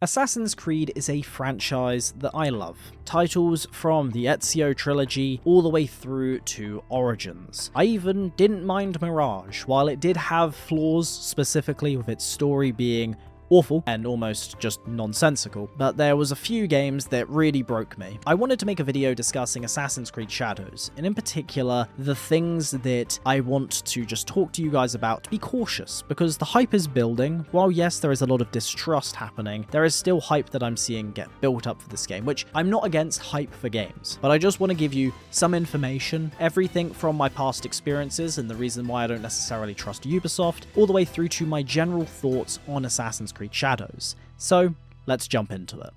Assassin's Creed is a franchise that I love. Titles from the Ezio trilogy all the way through to Origins. I even didn't mind Mirage, while it did have flaws, specifically with its story being awful and almost just nonsensical, but there was a few games that really broke me. I wanted to make a video discussing Assassin's Creed Shadows, and in particular, the things that I want to just talk to you guys about. Be cautious, because the hype is building. While yes, there is a lot of distrust happening, there is still hype that I'm seeing get built up for this game, which I'm not against hype for games, but I just want to give you some information, everything from my past experiences and the reason why I don't necessarily trust Ubisoft, all the way through to my general thoughts on Assassin's Creed Shadows. So let's jump into it.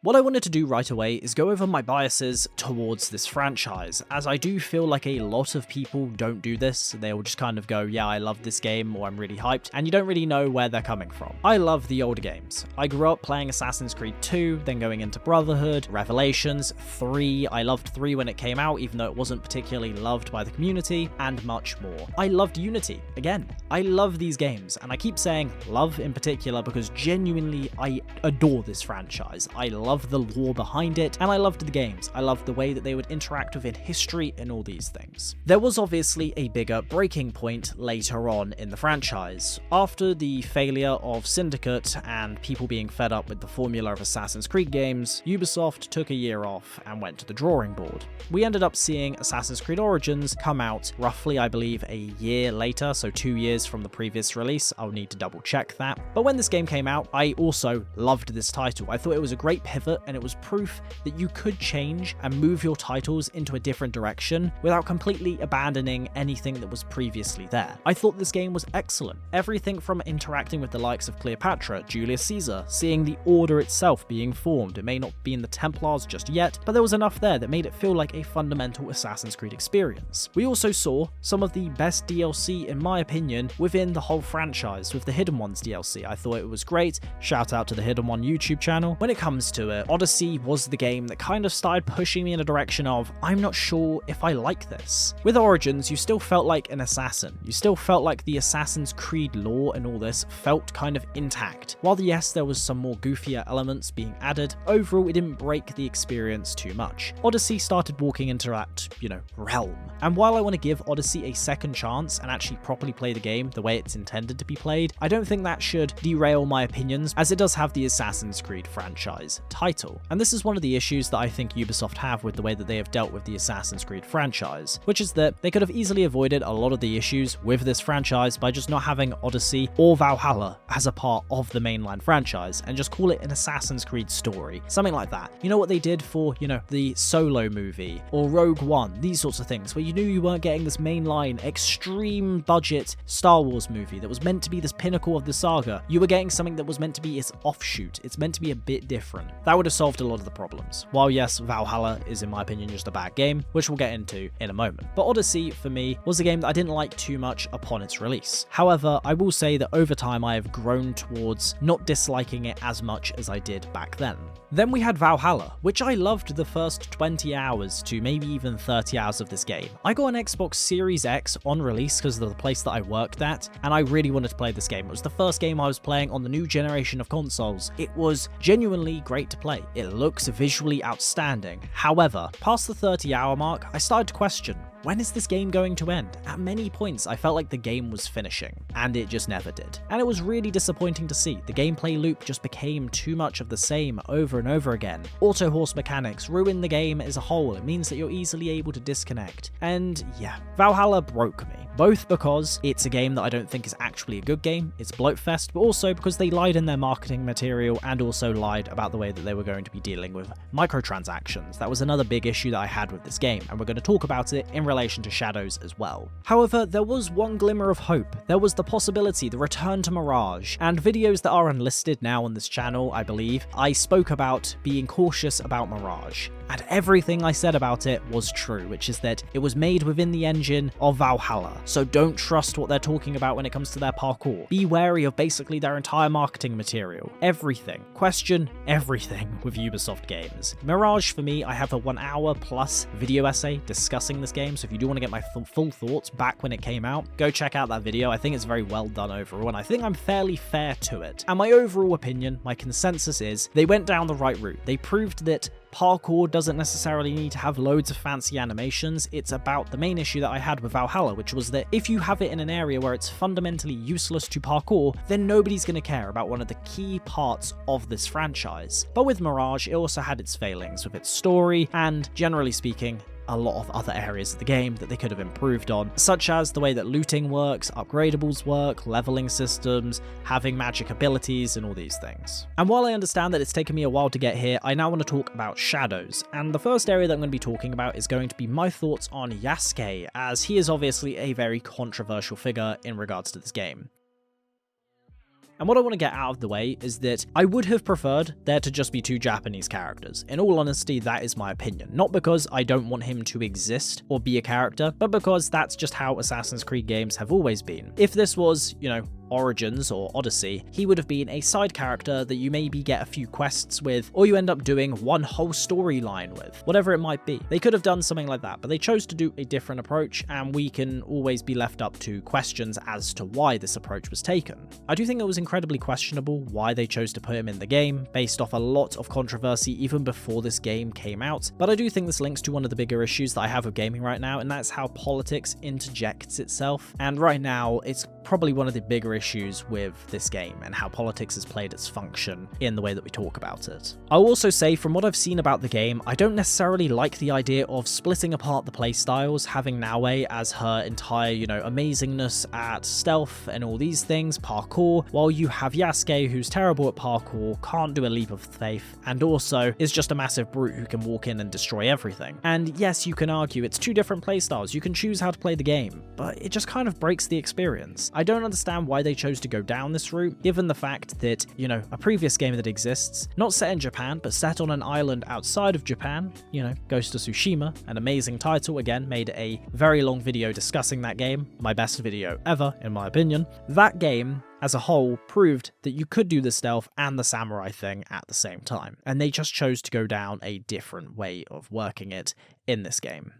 What I wanted to do right away is go over my biases towards this franchise, as I do feel like a lot of people don't do this. They will just kind of go, yeah, I love this game, or I'm really hyped, and you don't really know where they're coming from. I love the older games. I grew up playing Assassin's Creed 2, then going into Brotherhood, Revelations, 3. I loved 3 when it came out, even though it wasn't particularly loved by the community, and much more. I loved Unity. Again, I love these games, and I keep saying love in particular because genuinely I adore this franchise. I love the lore behind it, and I loved the games. I loved the way that they would interact within history and all these things. There was obviously a bigger breaking point later on in the franchise. After the failure of Syndicate and people being fed up with the formula of Assassin's Creed games, Ubisoft took a year off and went to the drawing board. We ended up seeing Assassin's Creed Origins come out roughly, I believe, a year later, so 2 years from the previous release. I'll need to double check that. But when this game came out, I also loved this title. I thought it was a great pivot, and it was proof that you could change and move your titles into a different direction without completely abandoning anything that was previously there. I thought this game was excellent. Everything from interacting with the likes of Cleopatra, Julius Caesar, seeing the Order itself being formed. It may not be in the Templars just yet, but there was enough there that made it feel like a fundamental Assassin's Creed experience. We also saw some of the best DLC, in my opinion, within the whole franchise with the Hidden Ones DLC. I thought it was great. Shout out to the Hidden One YouTube channel. When it comes to it, Odyssey was the game that kind of started pushing me in a direction of, I'm not sure if I like this. With Origins, you still felt like an assassin. You still felt like the Assassin's Creed lore and all this felt kind of intact. While yes, there was some more goofier elements being added, overall it didn't break the experience too much. Odyssey started walking into that, realm. And while I want to give Odyssey a second chance and actually properly play the game the way it's intended to be played, I don't think that should derail my opinions, as it does have the Assassin's Creed franchise title. And this is one of the issues that I think Ubisoft have with the way that they have dealt with the Assassin's Creed franchise, which is that they could have easily avoided a lot of the issues with this franchise by just not having Odyssey or Valhalla as a part of the mainline franchise and just call it an Assassin's Creed story, something like that. You know what they did for, the Solo movie or Rogue One, these sorts of things, where you knew you weren't getting this mainline, extreme budget Star Wars movie that was meant to be this pinnacle of the saga. You were getting something that was meant to be its offshoot. It's meant to be a bit different. That would have solved a lot of the problems. While yes, Valhalla is in my opinion just a bad game, which we'll get into in a moment. But Odyssey, for me, was a game that I didn't like too much upon its release. However, I will say that over time I have grown towards not disliking it as much as I did back then. Then we had Valhalla, which I loved the first 20 hours to maybe even 30 hours of this game. I got an Xbox Series X on release because of the place that I worked at, and I really wanted to play this game. It was the first game I was playing on the new generation of consoles. It was genuinely great to play. It looks visually outstanding. However, past the 30-hour mark, I started to question, when is this game going to end? At many points, I felt like the game was finishing, and it just never did. And it was really disappointing to see. The gameplay loop just became too much of the same over and over again. Auto horse mechanics ruin the game as a whole. It means that you're easily able to disconnect. And yeah, Valhalla broke me. Both because it's a game that I don't think is actually a good game, it's bloatfest, but also because they lied in their marketing material and also lied about the way that they were going to be dealing with microtransactions. That was another big issue that I had with this game, and we're going to talk about it in relation to Shadows as well. However, there was one glimmer of hope. There was the possibility, the return to Mirage, and videos that are unlisted now on this channel, I believe, I spoke about being cautious about Mirage. And everything I said about it was true, which is that it was made within the engine of Valhalla. so don't trust what they're talking about when it comes to their parkour. Be wary of basically their entire marketing material. Everything. Question everything with Ubisoft games. Mirage, for me, I have a 1 hour plus video essay discussing this game, so if you do want to get my full thoughts back when it came out, go check out that video. I think it's very well done overall, and I think I'm fairly fair to it. And my overall opinion, my consensus is, they went down the right route. They proved that parkour doesn't necessarily need to have loads of fancy animations. It's about the main issue that I had with Valhalla, which was that if you have it in an area where it's fundamentally useless to parkour, then nobody's going to care about one of the key parts of this franchise. But with Mirage, it also had its failings with its story, and generally speaking, a lot of other areas of the game that they could have improved on, such as the way that looting works, upgradables work, leveling systems, having magic abilities, and all these things. And while I understand that it's taken me a while to get here, I now want to talk about shadows. And the first area that I'm going to be talking about is going to be my thoughts on Yaske, as he is obviously a very controversial figure in regards to this game. And what I want to get out of the way is that I would have preferred there to just be 2 Japanese characters. In all honesty, that is my opinion. Not because I don't want him to exist or be a character, but because that's just how Assassin's Creed games have always been. If this was, Origins or Odyssey, he would have been a side character that you maybe get a few quests with, or you end up doing one whole storyline with, whatever it might be. They could have done something like that, but they chose to do a different approach, and we can always be left up to questions as to why this approach was taken. I do think it was incredibly questionable why they chose to put him in the game, based off a lot of controversy even before this game came out, but I do think this links to one of the bigger issues that I have with gaming right now, and that's how politics interjects itself, and right now it's probably one of the bigger issues with this game and how politics has played its function in the way that we talk about it. I'll also say, from what I've seen about the game, I don't necessarily like the idea of splitting apart the playstyles, having Naue as her entire, amazingness at stealth and all these things, parkour, while you have Yaske, who's terrible at parkour, can't do a leap of faith, and also is just a massive brute who can walk in and destroy everything. And yes, you can argue it's 2 different playstyles, you can choose how to play the game, but it just kind of breaks the experience. I don't understand why they chose to go down this route, given the fact that, a previous game that exists, not set in Japan, but set on an island outside of Japan, Ghost of Tsushima, an amazing title, again, made a very long video discussing that game, my best video ever, in my opinion. That game, as a whole, proved that you could do the stealth and the samurai thing at the same time, and they just chose to go down a different way of working it in this game.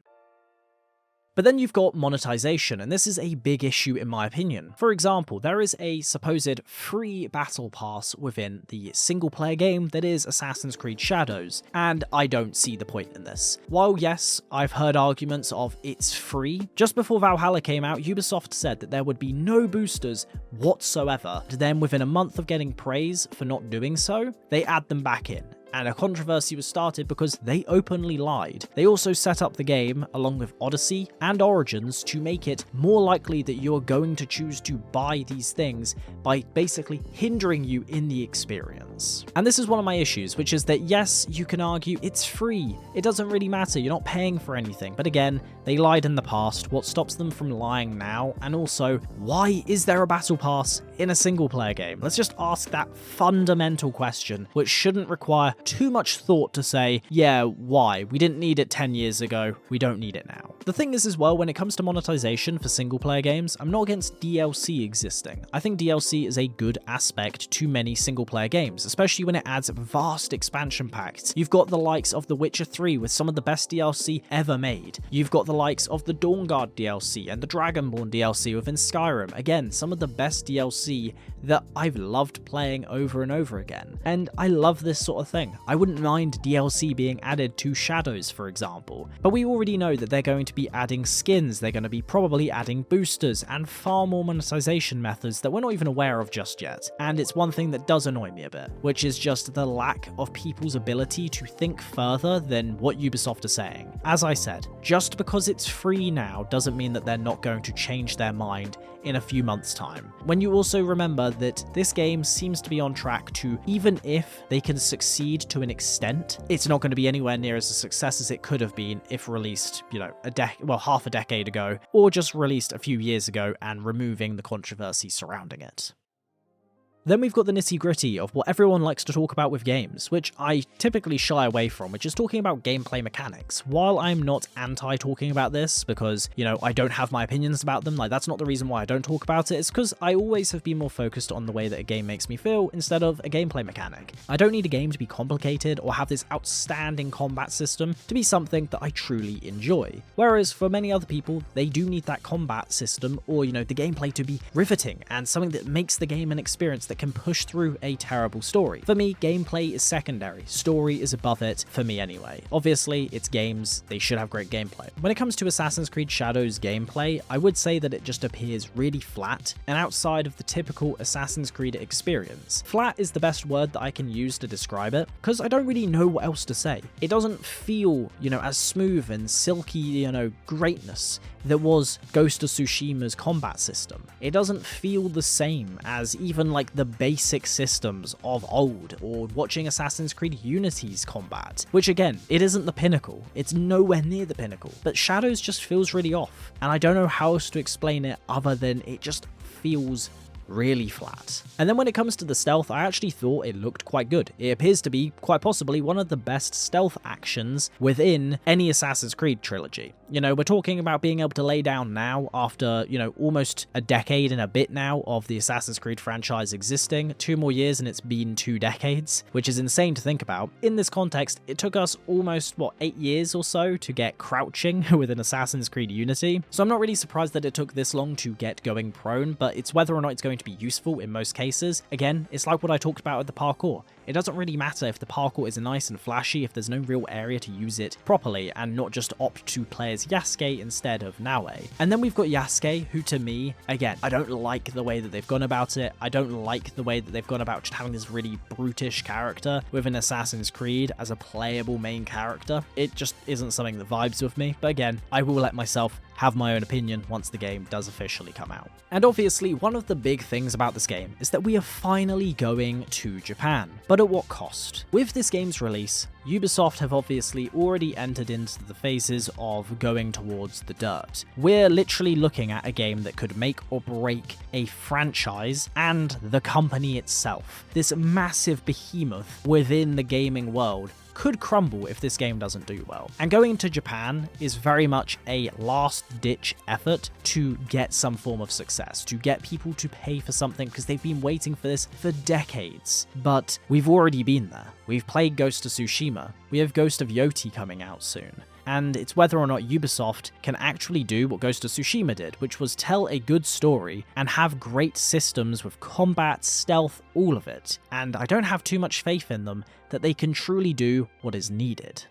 But then you've got monetization, and this is a big issue in my opinion. For example, there is a supposed free battle pass within the single-player game that is Assassin's Creed Shadows, and I don't see the point in this. While yes, I've heard arguments of it's free, just before Valhalla came out, Ubisoft said that there would be no boosters whatsoever. Then within a month of getting praise for not doing so, they add them back in. And a controversy was started because they openly lied. They also set up the game, along with Odyssey and Origins, to make it more likely that you're going to choose to buy these things by basically hindering you in the experience. And this is one of my issues, which is that yes, you can argue it's free. It doesn't really matter, you're not paying for anything. But again, they lied in the past. What stops them from lying now? And also, why is there a battle pass in a single player game? Let's just ask that fundamental question, which shouldn't require too much thought to say, yeah, why? We didn't need it 10 years ago, we don't need it now. The thing is as well, when it comes to monetization for single player games, I'm not against DLC existing. I think DLC is a good aspect to many single player games, especially when it adds vast expansion packs. You've got the likes of The Witcher 3 with some of the best DLC ever made. You've got the likes of the Dawnguard DLC and the Dragonborn DLC within Skyrim. Again, some of the best DLC that I've loved playing over and over again. And I love this sort of thing. I wouldn't mind DLC being added to Shadows, for example, but we already know that they're going to be adding skins, they're going to be probably adding boosters, and far more monetization methods that we're not even aware of just yet. And it's one thing that does annoy me a bit, which is just the lack of people's ability to think further than what Ubisoft are saying. As I said, just because it's free now doesn't mean that they're not going to change their mind in a few months' time. When you also remember that this game seems to be on track to, even if they can succeed to an extent, it's not going to be anywhere near as a success as it could have been if released, half a decade ago, or just released a few years ago and removing the controversy surrounding it. Then we've got the nitty-gritty of what everyone likes to talk about with games, which I typically shy away from, which is talking about gameplay mechanics. While I'm not anti-talking about this, because, I don't have my opinions about them, like that's not the reason why I don't talk about it, it's because I always have been more focused on the way that a game makes me feel instead of a gameplay mechanic. I don't need a game to be complicated or have this outstanding combat system to be something that I truly enjoy. Whereas for many other people, they do need that combat system or, the gameplay to be riveting and something that makes the game an experience that can push through a terrible story. For me, gameplay is secondary. Story is above it, for me anyway. Obviously, it's games, they should have great gameplay. When it comes to Assassin's Creed Shadows gameplay, I would say that it just appears really flat and outside of the typical Assassin's Creed experience. Flat is the best word that I can use to describe it, because I don't really know what else to say. It doesn't feel, as smooth and silky, greatness that was Ghost of Tsushima's combat system. It doesn't feel the same as even like the basic systems of old, or watching Assassin's Creed Unity's combat, which again, it isn't the pinnacle. It's nowhere near the pinnacle, but Shadows just feels really off, and I don't know how else to explain it other than it just feels really flat. And then when it comes to the stealth, I actually thought it looked quite good. It appears to be quite possibly one of the best stealth actions within any Assassin's Creed trilogy. We're talking about being able to lay down now after, almost a decade and a bit now of the Assassin's Creed franchise existing. 2 more years and it's been 2 decades, which is insane to think about. In this context, it took us almost, 8 years or so to get crouching within Assassin's Creed Unity. So I'm not really surprised that it took this long to get going prone, but it's whether or not it's going to be useful in most cases. Again, it's like what I talked about with the parkour. It doesn't really matter if the parkour is nice and flashy if there's no real area to use it properly and not just opt to play as Yaske instead of Naue. And then we've got Yaske, who to me, again, I don't like the way that they've gone about it. I don't like the way that they've gone about just having this really brutish character within Assassin's Creed as a playable main character. It just isn't something that vibes with me. But again, I will let myself have my own opinion once the game does officially come out. And obviously, one of the big things about this game is that we are finally going to Japan. But at what cost? With this game's release, Ubisoft have obviously already entered into the phases of going towards the dirt. We're literally looking at a game that could make or break a franchise and the company itself. This massive behemoth within the gaming world could crumble if this game doesn't do well. And going to Japan is very much a last-ditch effort to get some form of success, to get people to pay for something because they've been waiting for this for decades. But we've already been there. We've played Ghost of Tsushima. We have Ghost of Yoti coming out soon. And it's whether or not Ubisoft can actually do what Ghost of Tsushima did, which was tell a good story and have great systems with combat, stealth, all of it. And I don't have too much faith in them that they can truly do what is needed.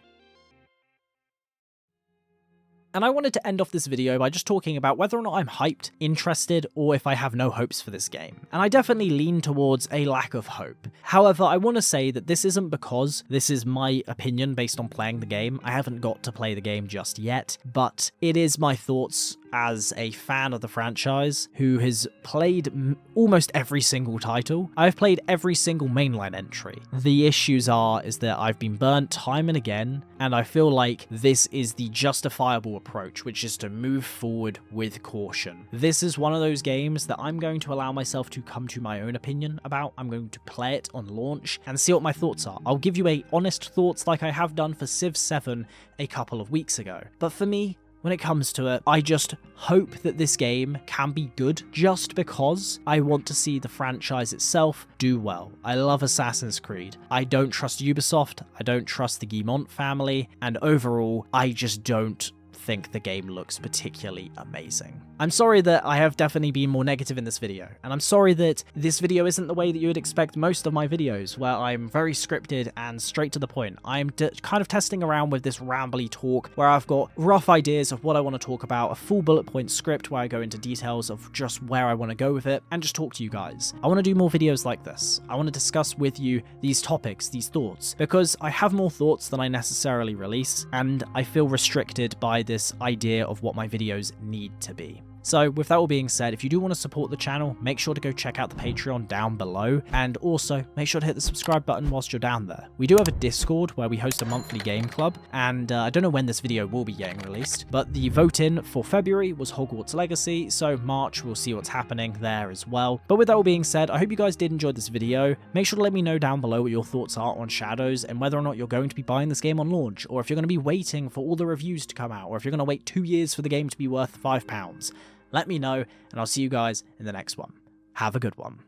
And I wanted to end off this video by just talking about whether or not I'm hyped, interested, or if I have no hopes for this game. And I definitely lean towards a lack of hope. However, I want to say that this isn't because this is my opinion based on playing the game. I haven't got to play the game just yet, but it is my thoughts as a fan of the franchise who has played almost every single title. I've played every single mainline entry. The issues is that I've been burnt time and again, and I feel like this is the justifiable approach, which is to move forward with caution. This is one of those games that I'm going to allow myself to come to my own opinion about. I'm going to play it on launch and see what my thoughts are. I'll give you honest thoughts like I have done for Civ 7 a couple of weeks ago. But for me, when it comes to it, I just hope that this game can be good just because I want to see the franchise itself do well. I love Assassin's Creed. I don't trust Ubisoft. I don't trust the Guillemot family. And overall, I just don't think the game looks particularly amazing. I'm sorry that I have definitely been more negative in this video, and I'm sorry that this video isn't the way that you would expect most of my videos, where I'm very scripted and straight to the point. I'm kind of testing around with this rambly talk, where I've got rough ideas of what I want to talk about, a full bullet point script where I go into details of just where I want to go with it, and just talk to you guys. I want to do more videos like this. I want to discuss with you these topics, these thoughts, because I have more thoughts than I necessarily release, and I feel restricted by this idea of what my videos need to be. So with that all being said, if you do want to support the channel, make sure to go check out the Patreon down below, and also make sure to hit the subscribe button whilst you're down there. We do have a Discord where we host a monthly game club, and I don't know when this video will be getting released, but the vote in for February was Hogwarts Legacy, so March we'll see what's happening there as well. But with that all being said, I hope you guys did enjoy this video. Make sure to let me know down below what your thoughts are on Shadows and whether or not you're going to be buying this game on launch, or if you're going to be waiting for all the reviews to come out, or if you're going to wait 2 years for the game to be worth £5. Let me know, and I'll see you guys in the next one. Have a good one.